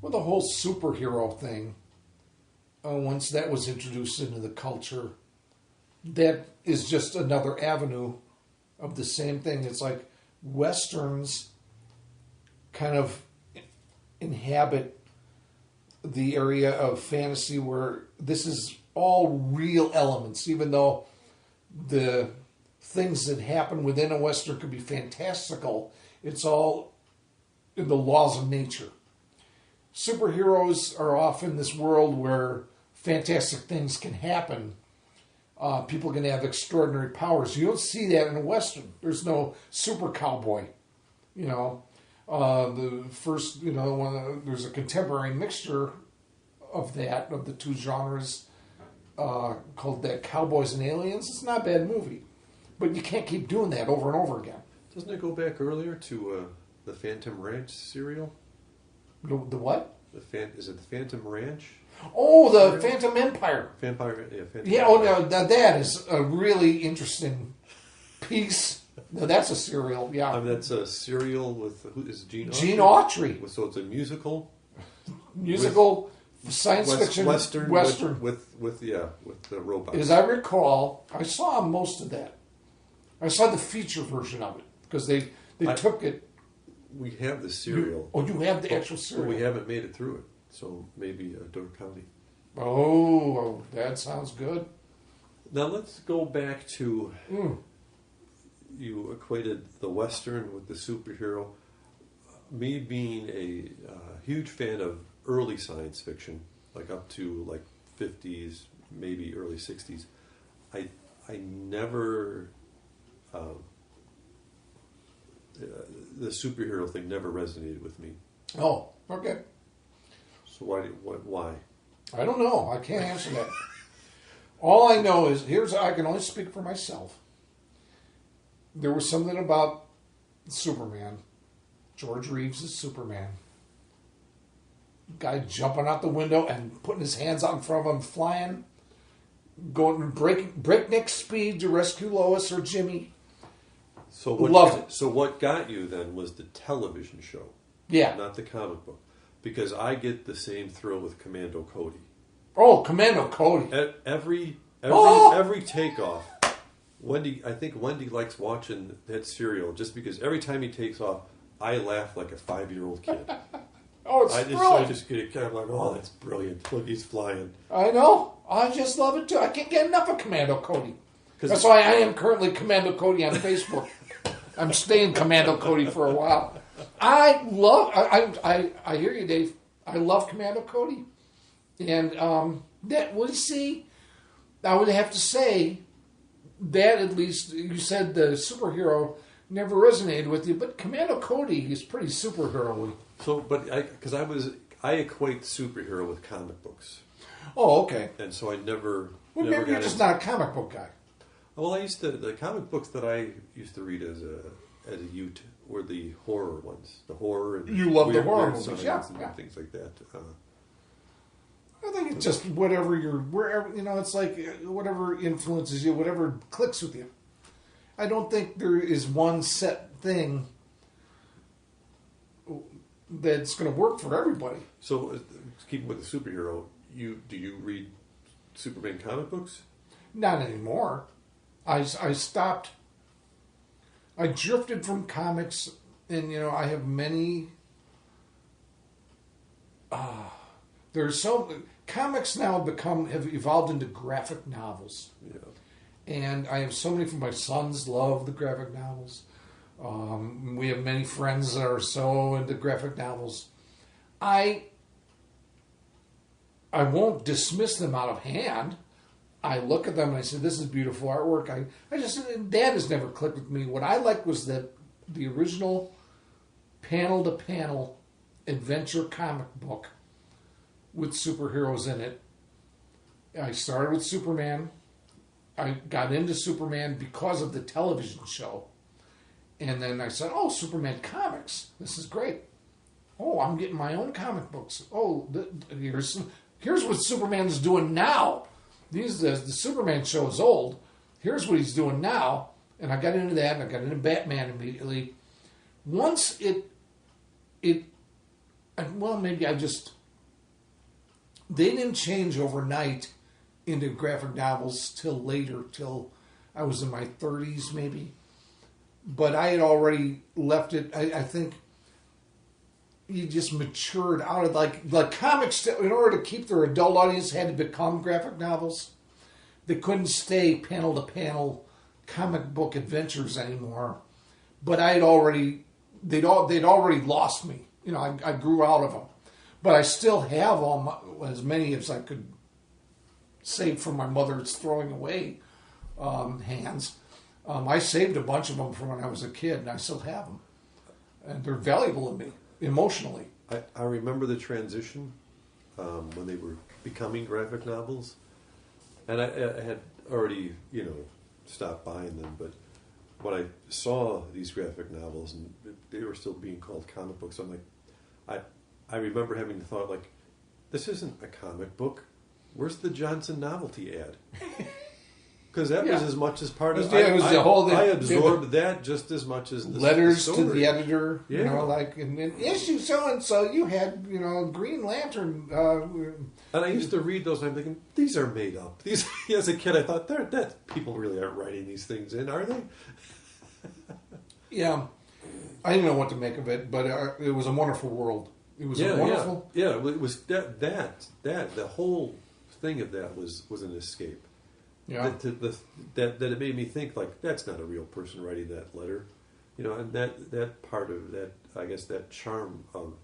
Well, the whole superhero thing, once that was introduced into the culture, that is just another avenue of the same thing. It's like Westerns kind of inhabit the area of fantasy where this is all real elements, even though the things that happen within a Western could be fantastical. It's all in the laws of nature. Superheroes are often this world where fantastic things can happen. People can have extraordinary powers. You don't see that in a Western. There's no super cowboy. You know, the first, there's a contemporary mixture of the two genres called that Cowboys and Aliens. It's not a bad movie. But you can't keep doing that over and over again. Doesn't it go back earlier to the Phantom Ranch serial? The what? Is it the Phantom Ranch? Oh, the Phantom Empire. Phantom Yeah, Empire. Now that is a really interesting piece. No, that's a serial, yeah. That's a serial with, who is Gene Autry? Gene Autry. So it's a musical? Musical, science fiction, Western. With the robots. As I recall, I saw most of that. I saw the feature version of it, because they took it. We have the serial. You have the actual serial. But we haven't made it through it. So maybe Door County. Oh, that sounds good. Now let's go back to... You equated the Western with the superhero. Me being a huge fan of early science fiction, like up to like 50s, maybe early 60s, I never... the superhero thing never resonated with me. Oh, okay. So why? I don't know. I can't answer that. All I know is, I can only speak for myself. There was something about Superman, George Reeves' Superman. Guy jumping out the window and putting his hands out in front of him, flying, going breakneck speed to rescue Lois or Jimmy. So loved it. So what got you then was the television show, Yeah, not the comic book, because I get the same thrill with Commando Cody. Oh, Commando Cody! Every takeoff. I think Wendy likes watching that serial just because every time he takes off, I laugh like a 5-year-old kid. Oh, it's brilliant. I just get it kind of like, oh, that's brilliant. Look, he's flying. I know. I just love it too. I can't get enough of Commando Cody. That's why I am currently Commando Cody on Facebook. I'm staying Commando Cody for a while. I hear you, Dave. I love Commando Cody. And I would have to say that at least, you said the superhero never resonated with you, but Commando Cody is pretty superhero-y. So, I equate superhero with comic books. Oh, okay. And so I never... Well, maybe you're just not a comic book guy. Well, the comic books that I used to read as a youth were the horror ones. The horror and you love the horror movies, yeah. And things like that. I think it's just wherever, it's like whatever influences you, whatever clicks with you. I don't think there is one set thing that's going to work for everybody. So, keeping with the superhero, do you read Superman comic books? Not anymore. I stopped. I drifted from comics, and I have many. Comics now have evolved into graphic novels. Yeah. And I have so many. My sons love the graphic novels. We have many friends that are so into graphic novels. I won't dismiss them out of hand. I look at them and I say, "This is beautiful artwork." That has never clicked with me. What I liked was the original panel to panel adventure comic book with superheroes in it. I started with Superman. I got into Superman because of the television show. And then I said, oh, Superman comics. This is great. Oh, I'm getting my own comic books. Oh, here's what Superman's doing now. The Superman show is old. Here's what he's doing now. And I got into that, and I got into Batman immediately. Once maybe they didn't change overnight into graphic novels till later, till I was in my 30s maybe. But I had already left it. I think you just matured out of like comics. In order to keep their adult audience, had to become graphic novels. They couldn't stay panel to panel comic book adventures anymore. But they'd already lost me. You know, I grew out of them. But I still have as many as I could save from my mother's throwing away hands. I saved a bunch of them from when I was a kid, and I still have them. And they're valuable to me, emotionally. I remember the transition when they were becoming graphic novels. And I had already, stopped buying them. But when I saw these graphic novels, and they were still being called comic books, I'm like, I remember having the thought, like, this isn't a comic book. Where's the Johnson novelty ad? Because that was as much as part of it. I absorbed that just as much as the letters story. To the editor. Yeah. And in issue so and so, you had Green Lantern. And I used to read those, and I'm thinking, these are made up. These, as a kid, I thought, that people really aren't writing these things in, are they? Yeah, I didn't know what to make of it, but it was a wonderful world. It was a wonderful. Yeah, it was that the whole thing of that was an escape. Yeah. That it made me think, like, that's not a real person writing that letter, and that part of that, I guess, that charm of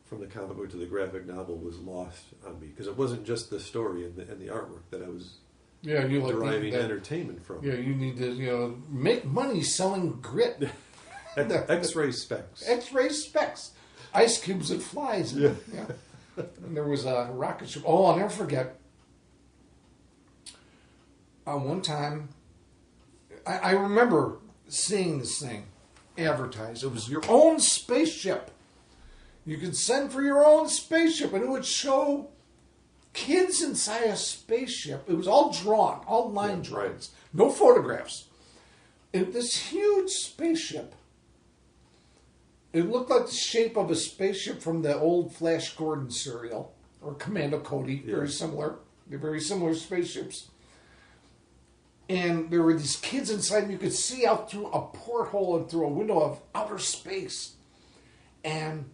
from the comic book to the graphic novel was lost on me, because it wasn't just the story and the artwork that I was deriving entertainment from. Yeah, you need to make money selling grit. X-ray specs. X-ray specs. Ice cubes that flies. Yeah. And there was a rocket ship. Oh, I'll never forget. One time, I remember seeing this thing advertised. It was your own spaceship. You could send for your own spaceship, and it would show kids inside a spaceship. It was all drawn, all line drawings, no photographs. And this huge spaceship. It looked like the shape of a spaceship from the old Flash Gordon serial, or Commando Cody. Yeah. Very similar. They're very similar spaceships. And there were these kids inside, and you could see out through a porthole and through a window of outer space. And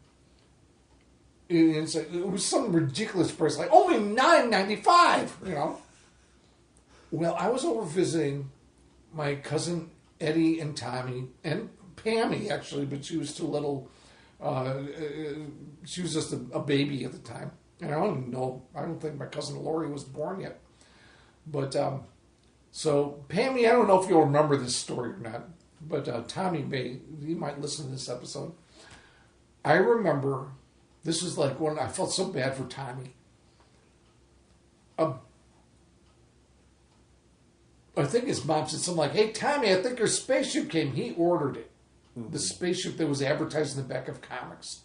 it was some ridiculous price, like only $9.95, Well, I was over visiting my cousin Eddie and Tommy, and Pammy, actually, but she was too little. She was just a baby at the time. And I don't think my cousin Lori was born yet. But, so Pammy, I don't know if you'll remember this story or not, but Tommy he might listen to this episode. I remember, this was like when I felt so bad for Tommy. I think his mom said something like, "Hey, Tommy, I think your spaceship came." He ordered it. Mm-hmm. The spaceship that was advertised in the back of comics.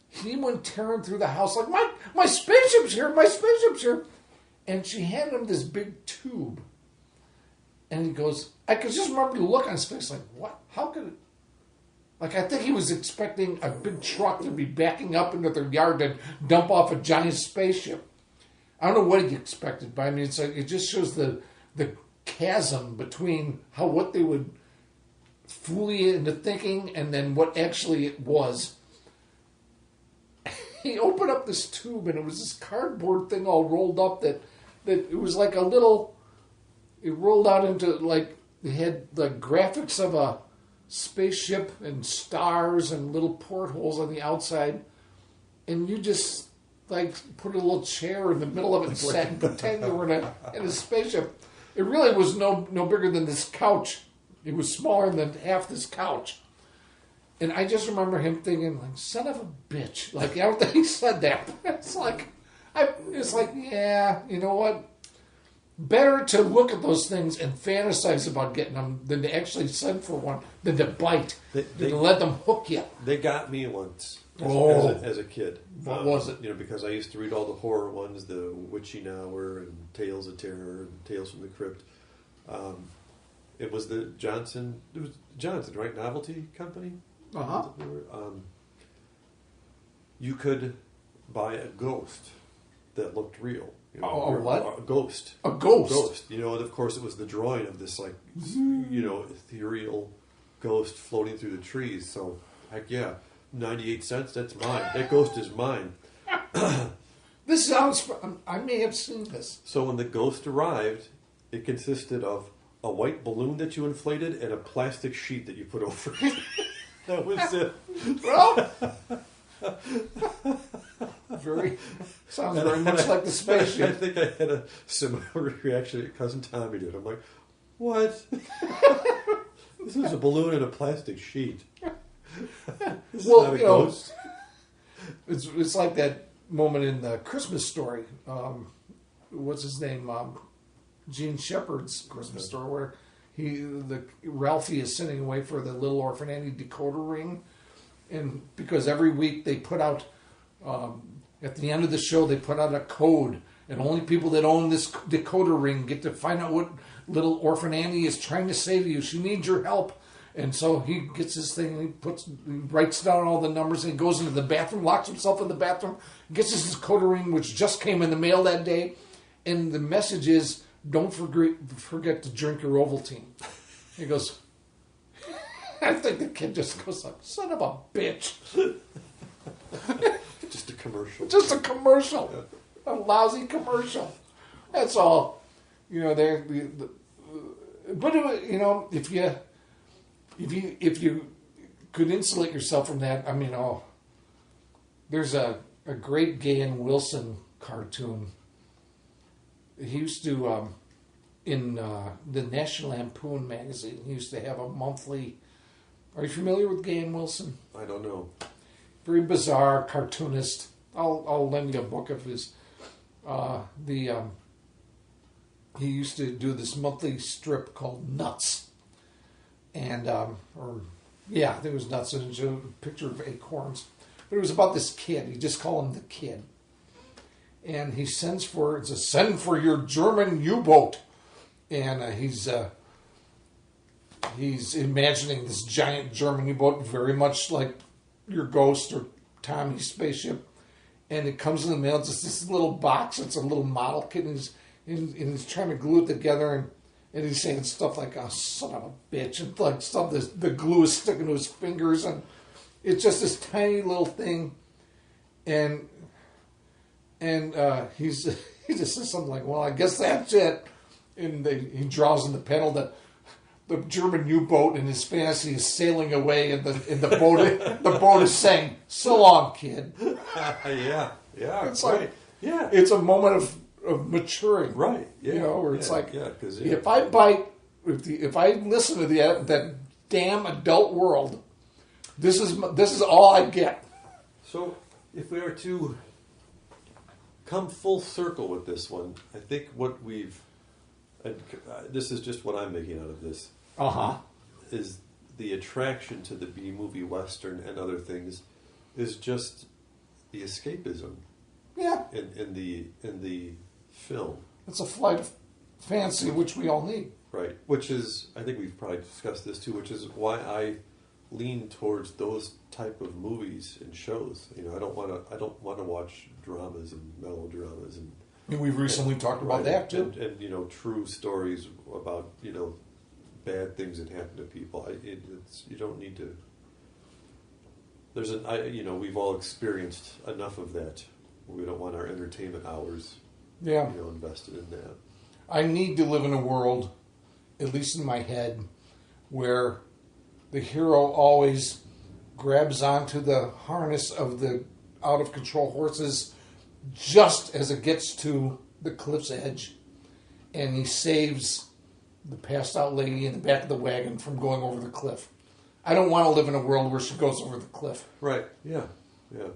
He went tearing through the house like, my spaceship's here, my spaceship's here. And she handed him this big tube. And he goes, I could just remember the look on his face, like, what? How could it? Like, I think he was expecting a big truck to be backing up into their yard to dump off a giant spaceship. I don't know what he expected, but I mean, it just shows the chasm between what they would fool you into thinking and then what actually it was. He opened up this tube, and it was this cardboard thing all rolled up that it was like a little. It rolled out into, like, it had the graphics of a spaceship and stars and little portholes on the outside, and you just, like, put a little chair in the middle of it and sat and pretend you were in a spaceship. It really was no bigger than this couch. It was smaller than half this couch. And I just remember him thinking, like, son of a bitch. Like, I don't think he said that. It's like, yeah, you know what? Better to look at those things and fantasize about getting them than to actually send for one, than to bite, than to let them hook you. They got me once as a kid. What was it? Because I used to read all the horror ones, the Witching Hour and Tales of Terror and Tales from the Crypt. It was Johnson, right? Novelty Company? Uh-huh. you could buy a ghost that looked real. You know, A what? A ghost. A ghost. Ghost. You know, and of course it was the drawing of this, like, you know, ethereal ghost floating through the trees. So, heck yeah, 98 cents, that's mine. That ghost is mine. This sounds. I may have seen this. So when the ghost arrived, it consisted of a white balloon that you inflated and a plastic sheet that you put over it. That was it. Well, sounds very much like the I spaceship. think I had a similar reaction that cousin Tommy did. I'm like, what? This is a balloon and a plastic sheet. This is Well, not a you know, ghost. It's like that moment in the Christmas Story. What's his name? Gene Shepard's Christmas Story, where Ralphie is sending away for the Little Orphan Annie decoder ring, and because every week they put out at the end of the show they put out a code, and only people that own this decoder ring get to find out what Little Orphan Annie is trying to say to you. She needs your help. And so he gets this thing, and he writes down all the numbers, and he goes into the bathroom, locks himself in the bathroom, gets his decoder ring, which just came in the mail that day, and the message is, don't forget to drink your Ovaltine. He goes, I think the kid just goes like, son of a bitch. Just a commercial. Just a commercial. A lousy commercial. That's all. You know, but you know, if you could insulate yourself from that, I mean, there's a great Gaian Wilson cartoon. He used to, in the National Lampoon magazine, he used to have a monthly. Are you familiar with Gaian Wilson? I don't know. Very bizarre cartoonist. I'll lend you a book of his. He used to do this monthly strip called Nuts. And, I think it was Nuts, and it showed a picture of acorns. But it was about this kid. He just called him the kid. And he send for your German U-boat. And he's imagining this giant German U-boat, very much like your Ghost or Tommy's spaceship. And it comes in the mail. It's just this little box. It's a little model kit, and he's trying to glue it together. And he's saying stuff like, "Oh, son of a bitch," and like stuff. The glue is sticking to his fingers, and it's just this tiny little thing. And he just says something like, "Well, I guess that's it." And he draws in the panel that the German U-boat in his fantasy is sailing away, and the boat is saying, "So long, kid." Yeah. It's right. like, yeah, it's a moment of maturing, right. Yeah, you know, where it's like, if I listen to that damn adult world, this is all I get. So, if we are to come full circle with this one, I think what this is just what I'm making out of this, is the attraction to the B-movie Western and other things is just the escapism. Yeah, In the film. it's a flight of fancy, which we all need. Right. Which is, I think we've probably discussed this too, which is why I lean towards those type of movies and shows. You know, I don't want to watch dramas and melodramas and We've recently talked about that too. and you know, true stories about, you know, bad things that happen to people. You don't need to. We've all experienced enough of that. We don't want our entertainment hours, invested in that. I need to live in a world, at least in my head, where the hero always grabs onto the harness of the out-of-control horses just as it gets to the cliff's edge, and he saves the passed-out lady in the back of the wagon from going over the cliff. I don't want to live in a world where she goes over the cliff. Right. Yeah. Yeah.